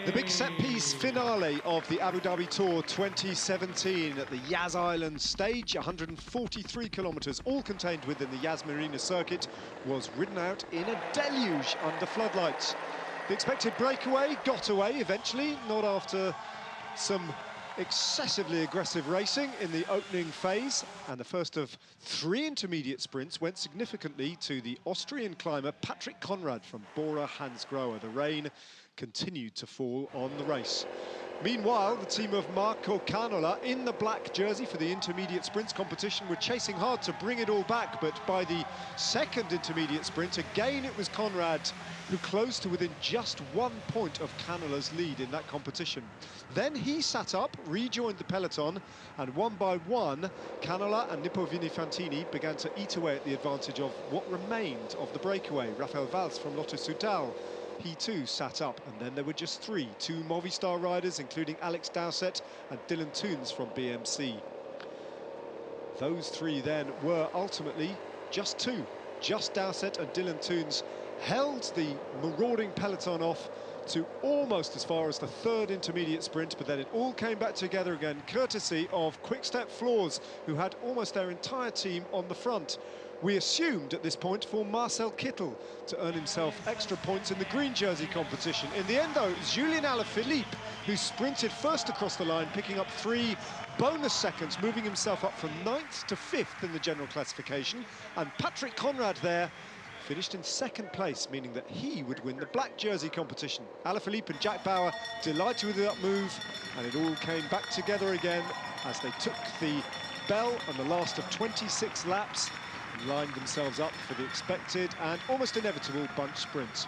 The big set-piece finale of the Abu Dhabi Tour 2017 at the Yas Island stage, 143 kilometres, all contained within the Yas Marina circuit, was ridden out in a deluge under floodlights. The expected breakaway got away eventually, not after some excessively aggressive racing in the opening phase, and the first of 3 intermediate sprints went significantly to the Austrian climber Patrick Conrad from Bora Hansgrohe. The rain continued to fall on the race. Meanwhile, the team of Marco Canola in the black jersey for the intermediate sprints competition were chasing hard to bring it all back, but by the second intermediate sprint, again it was Conrad who closed to within just 1 point of Canola's lead in that competition. Then he sat up, rejoined the peloton, and one by one, Canola and Nippo Fantini began to eat away at the advantage of what remained of the breakaway. Rafael Valls from Lotto Soudal, he too sat up, and then there were just 3, 2 Movistar riders, including Alex Dowsett and Dylan Teuns from BMC. Those 3 then were ultimately just 2. Just Dowsett and Dylan Teuns held the marauding peloton off to almost as far as the 3rd intermediate sprint, but then it all came back together again, courtesy of Quick-Step Floors, who had almost their entire team on the front. We assumed at this point for Marcel Kittel to earn himself extra points in the green jersey competition. In the end, though, it was Julian Alaphilippe who sprinted first across the line, picking up 3 bonus seconds, moving himself up from 9th to 5th in the general classification. And Patrick Conrad there finished in 2nd place, meaning that he would win the black jersey competition. Alaphilippe and Jack Bauer delighted with that move, and it all came back together again as they took the bell on the last of 26 laps and lined themselves up for the expected and almost inevitable bunch sprint.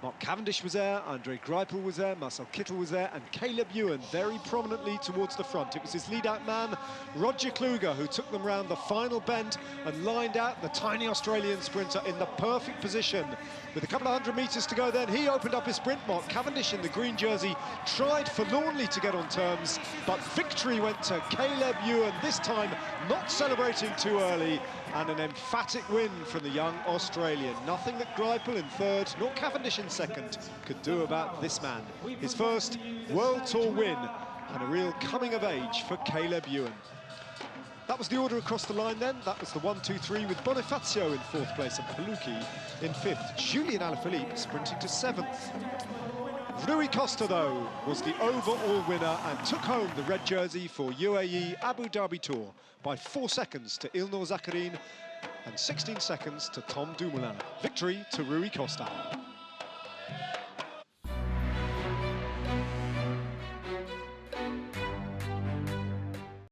Mark Cavendish was there, Andre Greipel was there, Marcel Kittel was there, and Caleb Ewan very prominently towards the front. It was his lead-out man, Roger Kluger, who took them round the final bend and lined out the tiny Australian sprinter in the perfect position. With a couple of 100 metres to go then, he opened up his sprint. Mark Cavendish in the green jersey tried forlornly to get on terms, but victory went to Caleb Ewan, this time not celebrating too early, and an emphatic win from the young Australian. Nothing that Greipel in 3rd, nor Cavendish in 2nd, could do about this man. His first World Tour win, and a real coming of age for Caleb Ewan. That was the order across the line then. That was the 1-2-3 with Bonifacio in 4th place and Palucchi in 5th. Julian Alaphilippe sprinting to 7th. Rui Costa, though, was the overall winner and took home the red jersey for UAE Abu Dhabi Tour by 4 seconds to Ilnur Zakarin and 16 seconds to Tom Dumoulin. Victory to Rui Costa.